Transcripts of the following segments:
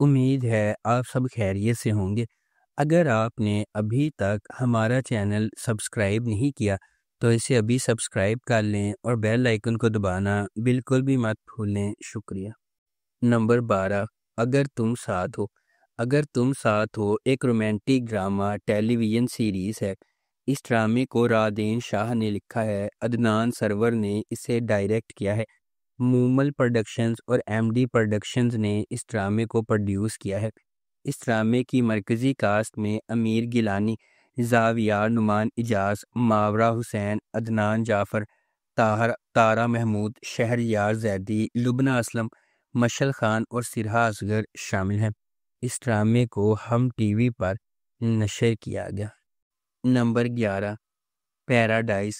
امید ہے آپ سب خیریت سے ہوں گے۔ اگر آپ نے ابھی تک ہمارا چینل سبسکرائب نہیں کیا تو اسے ابھی سبسکرائب کر لیں اور بیل آئیکن کو دبانا بالکل بھی مت بھولیں۔ شکریہ۔ نمبر 12، اگر تم ساتھ ہو۔ اگر تم ساتھ ہو ایک رومانٹک ڈرامہ ٹیلی ویژن سیریز ہے۔ اس ڈرامے کو رادین شاہ نے لکھا ہے، عدنان سرور نے اسے ڈائریکٹ کیا ہے، مومل پروڈکشنز اور ایم ڈی پروڈکشنز نے اس ڈرامے کو پروڈیوس کیا ہے۔ اس ڈرامے کی مرکزی کاسٹ میں امیر گیلانی، زاویار نعمان اجاز، ماورا حسین، عدنان جعفر، تارا محمود، شہریار زیدی، لبنہ اسلم، مشل خان اور سرہا اصغر شامل ہیں۔ اس ڈرامے کو ہم ٹی وی پر نشر کیا گیا۔ Number 11، paradise.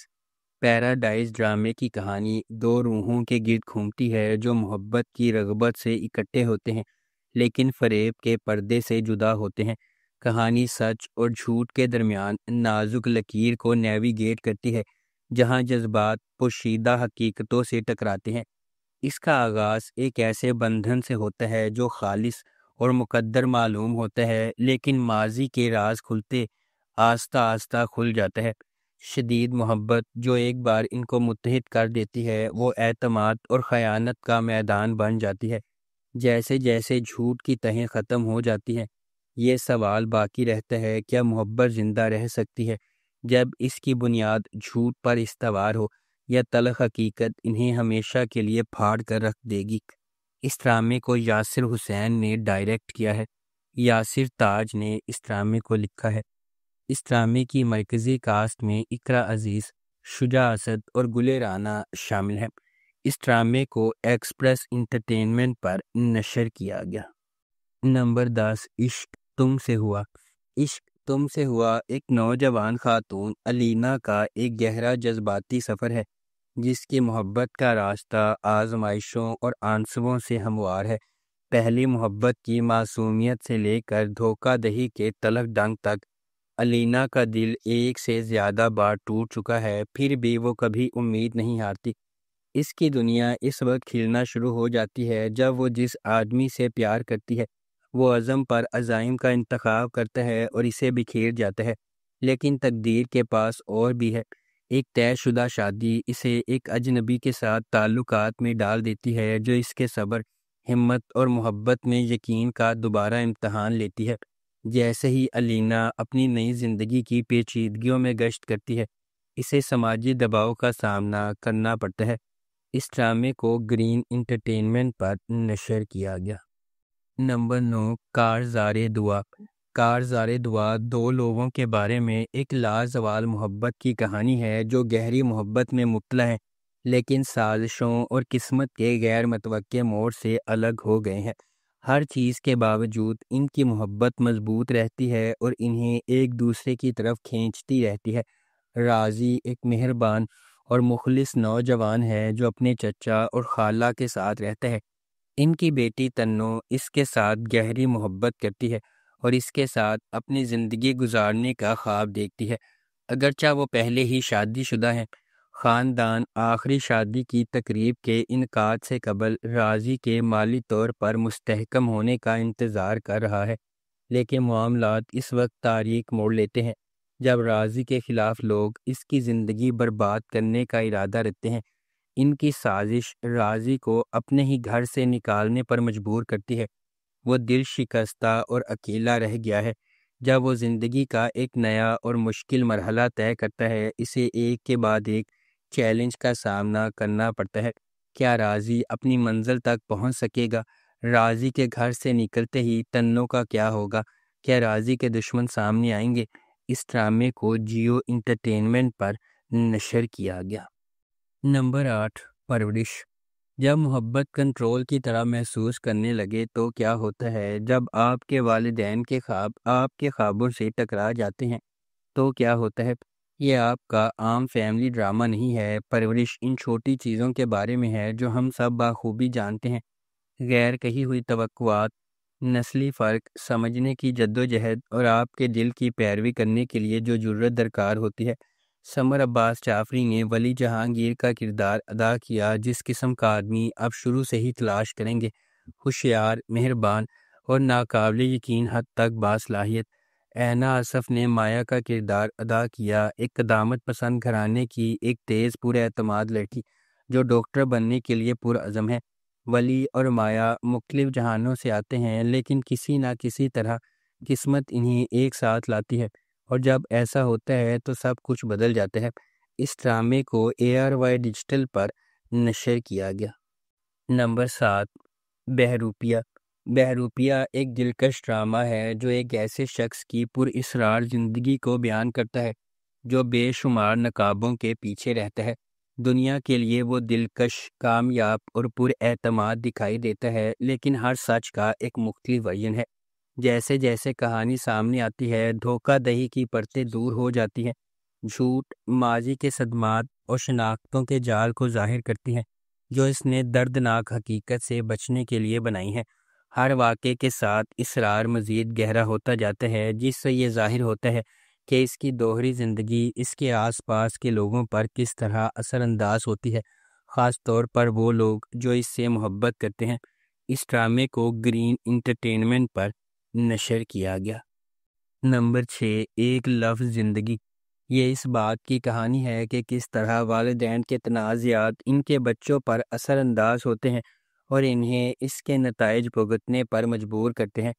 پیراڈائز ڈرامے کی کہانی دو روحوں کے گرد گھومتی ہے جو محبت کی رغبت سے اکٹھے ہوتے ہیں لیکن فریب کے پردے سے جدا ہوتے ہیں۔ کہانی سچ اور جھوٹ کے درمیان نازک لکیر کو نیویگیٹ کرتی ہے جہاں جذبات پوشیدہ حقیقتوں سے ٹکراتے ہیں۔ اس کا آغاز ایک ایسے بندھن سے ہوتا ہے جو خالص اور مقدر معلوم ہوتا ہے لیکن ماضی کے راز کھلتے آہستہ آہستہ کھل جاتا ہے۔ شدید محبت جو ایک بار ان کو متحد کر دیتی ہے وہ اعتماد اور خیانت کا میدان بن جاتی ہے۔ جیسے جیسے جھوٹ کی تہیں ختم ہو جاتی ہیں یہ سوال باقی رہتا ہے، کیا محبت زندہ رہ سکتی ہے جب اس کی بنیاد جھوٹ پر استوار ہو، یا تلخ حقیقت انہیں ہمیشہ کے لیے پھاڑ کر رکھ دے گی۔ اس ڈرامے کو یاسر حسین نے ڈائریکٹ کیا ہے، یاسر تاج نے اس ڈرامے کو لکھا ہے۔ اس ڈرامے کی مرکزی کاسٹ میں اقرا عزیز، شجاع اسد اور گل رانا شامل ہیں۔ اس ڈرامے کو ایکسپریس انٹرٹینمنٹ پر نشر کیا گیا۔ نمبر 10، عشق تم سے ہوا۔ عشق تم سے ہوا ایک نوجوان خاتون علینا کا ایک گہرا جذباتی سفر ہے جس کی محبت کا راستہ آزمائشوں اور آنسوؤں سے ہموار ہے۔ پہلی محبت کی معصومیت سے لے کر دھوکہ دہی کے تلخ ڈنگ تک علینا کا دل ایک سے زیادہ بار ٹوٹ چکا ہے، پھر بھی وہ کبھی امید نہیں ہارتی۔ اس کی دنیا اس وقت کھلنا شروع ہو جاتی ہے جب وہ جس آدمی سے پیار کرتی ہے وہ عزم پر عزائم کا انتخاب کرتا ہے اور اسے بکھیر جاتا ہے، لیکن تقدیر کے پاس اور بھی ہے۔ ایک طے شدہ شادی اسے ایک اجنبی کے ساتھ تعلقات میں ڈال دیتی ہے جو اس کے صبر، ہمت اور محبت میں یقین کا دوبارہ امتحان لیتی ہے۔ جیسے ہی علینا اپنی نئی زندگی کی پیچیدگیوں میں گشت کرتی ہے اسے سماجی دباؤ کا سامنا کرنا پڑتا ہے۔ اس ڈرامے کو گرین انٹرٹینمنٹ پر نشر کیا گیا۔ نمبر 9، کارزار دعا۔ کارزار دعا دو لوگوں کے بارے میں ایک لازوال محبت کی کہانی ہے جو گہری محبت میں مبتلا ہے لیکن سازشوں اور قسمت کے غیر متوقع موڑ سے الگ ہو گئے ہیں۔ ہر چیز کے باوجود ان کی محبت مضبوط رہتی ہے اور انہیں ایک دوسرے کی طرف کھینچتی رہتی ہے۔ راضی ایک مہربان اور مخلص نوجوان ہے جو اپنے چچا اور خالہ کے ساتھ رہتا ہے۔ ان کی بیٹی تنو اس کے ساتھ گہری محبت کرتی ہے اور اس کے ساتھ اپنی زندگی گزارنے کا خواب دیکھتی ہے، اگرچہ وہ پہلے ہی شادی شدہ ہیں۔ خاندان آخری شادی کی تقریب کے انعقاد سے قبل راضی کے مالی طور پر مستحکم ہونے کا انتظار کر رہا ہے، لیکن معاملات اس وقت تاریک موڑ لیتے ہیں جب راضی کے خلاف لوگ اس کی زندگی برباد کرنے کا ارادہ رکھتے ہیں۔ ان کی سازش راضی کو اپنے ہی گھر سے نکالنے پر مجبور کرتی ہے۔ وہ دل شکستہ اور اکیلا رہ گیا ہے۔ جب وہ زندگی کا ایک نیا اور مشکل مرحلہ طے کرتا ہے اسے ایک کے بعد ایک چیلنج کا سامنا کرنا پڑتا ہے۔ کیا راضی اپنی منزل تک پہنچ سکے گا؟ راضی کے گھر سے نکلتے ہی تنو کا کیا ہوگا؟ کیا راضی کے دشمن سامنے آئیں گے؟ اس ڈرامے کو جیو انٹرٹینمنٹ پر نشر کیا گیا۔ نمبر 8، پرورش۔ جب محبت کنٹرول کی طرح محسوس کرنے لگے تو کیا ہوتا ہے؟ جب آپ کے والدین کے خواب آپ کے خوابوں سے ٹکرا جاتے ہیں تو کیا ہوتا ہے؟ یہ آپ کا عام فیملی ڈرامہ نہیں ہے۔ پرورش ان چھوٹی چیزوں کے بارے میں ہے جو ہم سب بخوبی جانتے ہیں، غیر کہی ہوئی توقعات، نسلی فرق سمجھنے کی جدوجہد اور آپ کے دل کی پیروی کرنے کے لیے جو جرأت درکار ہوتی ہے۔ سمر عباس جعفری نے ولی جہانگیر کا کردار ادا کیا، جس قسم کا آدمی آپ شروع سے ہی تلاش کریں گے، ہوشیار، مہربان اور ناقابل یقین حد تک باصلاحیت۔ اینا آصف نے مایا کا کردار ادا کیا، ایک قدامت پسند گھرانے کی ایک تیز پر اعتماد لڑکی جو ڈاکٹر بننے کے لیے پرعزم ہے۔ ولی اور مایا مختلف جہانوں سے آتے ہیں، لیکن کسی نہ کسی طرح قسمت انہیں ایک ساتھ لاتی ہے، اور جب ایسا ہوتا ہے تو سب کچھ بدل جاتا ہے۔ اس ڈرامے کو ARY ڈیجیٹل پر نشر کیا گیا۔ نمبر 7، بہروپیہ۔ بہروپیہ ایک دلکش ڈرامہ ہے جو ایک ایسے شخص کی پراسرار زندگی کو بیان کرتا ہے جو بے شمار نقابوں کے پیچھے رہتا ہے۔ دنیا کے لیے وہ دلکش، کامیاب اور پر اعتماد دکھائی دیتا ہے، لیکن ہر سچ کا ایک مختلف ورژن ہے۔ جیسے جیسے کہانی سامنے آتی ہے، دھوکہ دہی کی پرتیں دور ہو جاتی ہیں، جھوٹ، ماضی کے صدمات اور شناختوں کے جال کو ظاہر کرتی ہیں جو اس نے دردناک حقیقت سے بچنے کے لیے بنائی ہیں۔ ہر واقعے کے ساتھ اسرار مزید گہرا ہوتا جاتا ہے، جس سے یہ ظاہر ہوتا ہے کہ اس کی دوہری زندگی اس کے آس پاس کے لوگوں پر کس طرح اثر انداز ہوتی ہے، خاص طور پر وہ لوگ جو اس سے محبت کرتے ہیں۔ اس ڈرامے کو گرین انٹرٹینمنٹ پر نشر کیا گیا۔ نمبر 6، ایک لفظ زندگی۔ یہ اس بات کی کہانی ہے کہ کس طرح والدین کے تنازعات ان کے بچوں پر اثر انداز ہوتے ہیں اور انہیں اس کے نتائج بھگتنے پر مجبور کرتے ہیں۔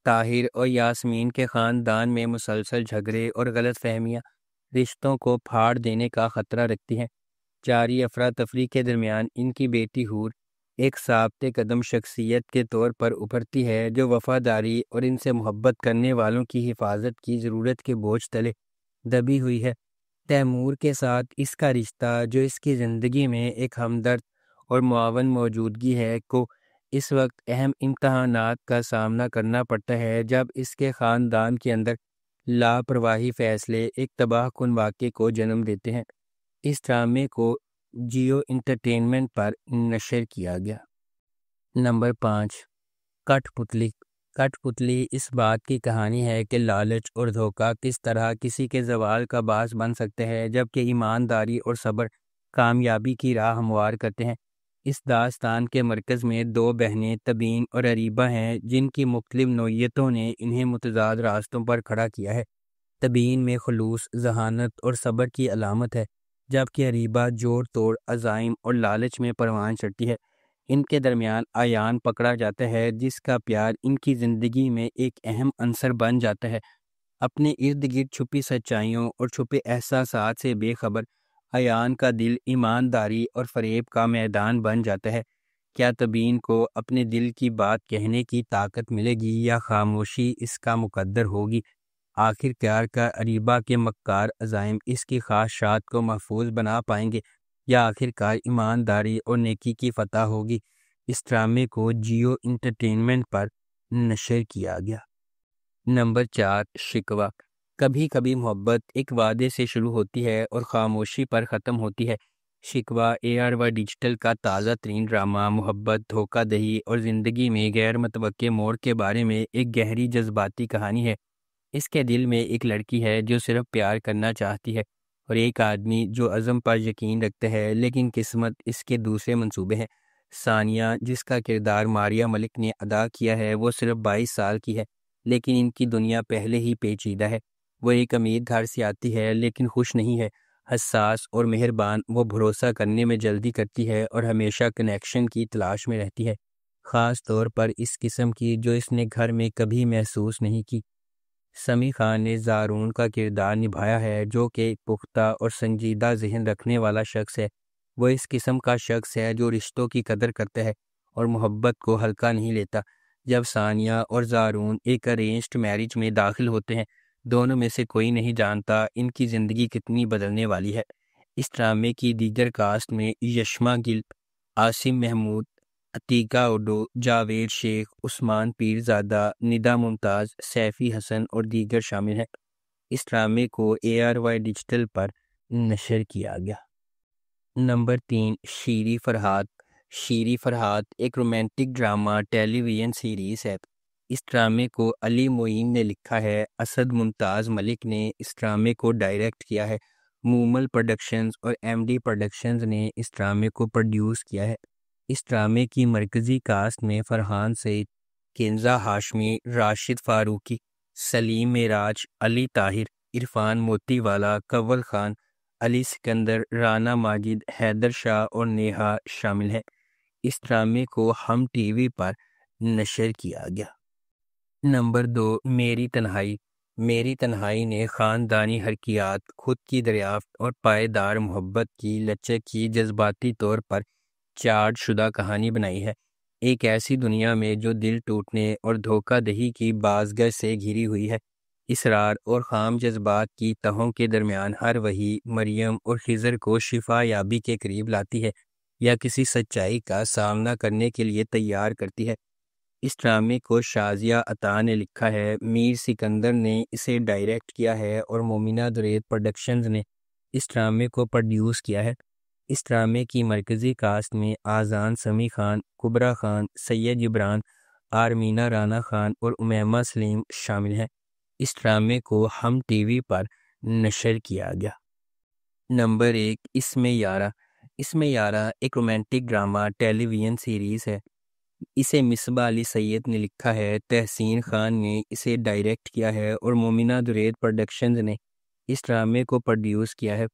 طاہر اور یاسمین کے خاندان میں مسلسل جھگڑے اور غلط فہمیاں رشتوں کو پھاڑ دینے کا خطرہ رکھتی ہیں۔ جاری افراتفری کے درمیان ان کی بیٹی حور ایک ثابت قدم شخصیت کے طور پر ابھرتی ہے جو وفاداری اور ان سے محبت کرنے والوں کی حفاظت کی ضرورت کے بوجھ تلے دبی ہوئی ہے۔ تیمور کے ساتھ اس کا رشتہ، جو اس کی زندگی میں ایک ہمدرد اور معاون موجودگی ہے، کو اس وقت اہم امتحانات کا سامنا کرنا پڑتا ہے جب اس کے خاندان کے اندر لاپرواہی فیصلے ایک تباہ کن واقعے کو جنم دیتے ہیں۔ اس ڈرامے کو جیو انٹرٹینمنٹ پر نشر کیا گیا۔ نمبر 5، کٹ پتلی۔ کٹ پتلی اس بات کی کہانی ہے کہ لالچ اور دھوکہ کس طرح کسی کے زوال کا باعث بن سکتے ہیں، جبکہ ایمانداری اور صبر کامیابی کی راہ ہموار کرتے ہیں۔ اس داستان کے مرکز میں دو بہنیں تبین اور اریبہ ہیں جن کی مختلف نوعیتوں نے انہیں متضاد راستوں پر کھڑا کیا ہے۔ تبین میں خلوص، ذہانت اور صبر کی علامت ہے، جبکہ اریبہ جوڑ توڑ، عزائم اور لالچ میں پروان چڑھتی ہے۔ ان کے درمیان آیان پکڑا جاتا ہے جس کا پیار ان کی زندگی میں ایک اہم عنصر بن جاتا ہے۔ اپنے ارد گرد چھپی سچائیوں اور چھپے احساسات سے بے خبر ایان کا دل ایمانداری اور فریب کا میدان بن جاتا ہے۔ کیا تبین کو اپنے دل کی بات کہنے کی طاقت ملے گی یا خاموشی اس کا مقدر ہوگی؟ آخر کار اریبہ کے مکار عزائم اس کی خواہشات کو محفوظ بنا پائیں گے یا آخر کار ایمانداری اور نیکی کی فتح ہوگی؟ اس ڈرامے کو جیو انٹرٹینمنٹ پر نشر کیا گیا۔ نمبر 4، شکوہ۔ کبھی کبھی محبت ایک وعدے سے شروع ہوتی ہے اور خاموشی پر ختم ہوتی ہے۔ شکوہ ARY ڈیجیٹل کا تازہ ترین ڈرامہ محبت، دھوکہ دہی اور زندگی میں غیر متوقع موڑ کے بارے میں ایک گہری جذباتی کہانی ہے۔ اس کے دل میں ایک لڑکی ہے جو صرف پیار کرنا چاہتی ہے، اور ایک آدمی جو عزم پر یقین رکھتا ہے، لیکن قسمت اس کے دوسرے منصوبے ہیں۔ ثانیہ، جس کا کردار ماریہ ملک نے ادا کیا ہے، وہ صرف 22 سال کی ہے، لیکن ان کی دنیا پہلے ہی پیچیدہ ہے۔ وہ ایک امیر گھر سے آتی ہے لیکن خوش نہیں ہے۔ حساس اور مہربان، وہ بھروسہ کرنے میں جلدی کرتی ہے اور ہمیشہ کنیکشن کی تلاش میں رہتی ہے، خاص طور پر اس قسم کی جو اس نے گھر میں کبھی محسوس نہیں کی۔ سمیع خان نے زارون کا کردار نبھایا ہے، جو کہ ایک پختہ اور سنجیدہ ذہن رکھنے والا شخص ہے۔ وہ اس قسم کا شخص ہے جو رشتوں کی قدر کرتا ہے اور محبت کو ہلکا نہیں لیتا۔ جب ثانیہ اور زارون ایک ارینجڈ میرج میں داخل ہوتے ہیں، دونوں میں سے کوئی نہیں جانتا ان کی زندگی کتنی بدلنے والی ہے۔ اس ڈرامے کی دیگر کاسٹ میں یشما گل، عاصم محمود، عتیقہ اوڈو، جاوید شیخ، عثمان پیرزادہ، ندا ممتاز، سیفی حسن اور دیگر شامل ہیں۔ اس ڈرامے کو ARY ڈیجیٹل پر نشر کیا گیا۔ نمبر 3، شیریں فرحات۔ شیریں فرحات ایک رومانٹک ڈرامہ ٹیلی ویژن سیریز ہے۔ اس ڈرامے کو علی معین نے لکھا ہے۔ اسد ممتاز ملک نے اس ڈرامے کو ڈائریکٹ کیا ہے۔ مومل پروڈکشنز اور MD پروڈکشنز نے اس ڈرامے کو پروڈیوس کیا ہے۔ اس ڈرامے کی مرکزی کاسٹ میں فرحان سعید، کنزا ہاشمی، راشد فاروقی، سلیم معراج، علی طاہر، عرفان موتی والا، کنول خان، علی سکندر، رانا ماجد، حیدر شاہ اور نیہا شامل ہیں۔ اس ڈرامے کو ہم ٹی وی پر نشر کیا گیا۔ نمبر 2، میری تنہائی۔ میری تنہائی نے خاندانی حرکیات، خود کی دریافت اور پائیدار محبت کی لچک کی جذباتی طور پر چارج شدہ کہانی بنائی ہے۔ ایک ایسی دنیا میں جو دل ٹوٹنے اور دھوکہ دہی کی بازگشت سے گھری ہوئی ہے، اسرار اور خام جذبات کی تہوں کے درمیان ہر وحی مریم اور خضر کو شفا یابی کے قریب لاتی ہے یا کسی سچائی کا سامنا کرنے کے لیے تیار کرتی ہے۔ اس ڈرامے کو شازیہ عطا نے لکھا ہے، میر سکندر نے اسے ڈائریکٹ کیا ہے اور مومنہ درید پروڈکشنز نے اس ڈرامے کو پروڈیوس کیا ہے۔ اس ڈرامے کی مرکزی کاسٹ میں آذان سمیع خان، کبرا خان، سید جبران، آرمینہ رانا خان اور امیمہ سلیم شامل ہیں۔ اس ڈرامے کو ہم ٹی وی پر نشر کیا گیا۔ نمبر 1، اس میں یارا۔ اس میں یارا ایک رومانٹک ڈرامہ ٹیلی ویژن سیریز ہے۔ اسے مصباح علی سید نے لکھا ہے، تحسین خان نے اسے ڈائریکٹ کیا ہے اور مومنہ درید پروڈکشنز نے اس ڈرامے کو پروڈیوس کیا ہے۔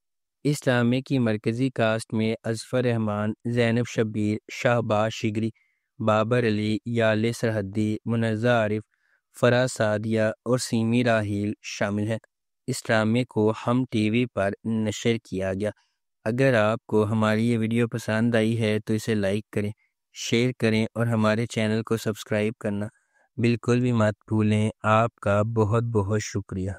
اس ڈرامے کی مرکزی کاسٹ میں اظفر رحمان، زینب شبیر، شہباز شگری، بابر علی، یالے سرحدی، منزہ عارف، فرح سعدیہ اور سیمی راحیل شامل ہیں۔ اس ڈرامے کو ہم ٹی وی پر نشر کیا گیا۔ اگر آپ کو ہماری یہ ویڈیو پسند آئی ہے تو اسے لائک کریں، شیئر کریں اور ہمارے چینل کو سبسکرائب کرنا بالکل بھی مت بھولیں۔ آپ کا بہت بہت شکریہ۔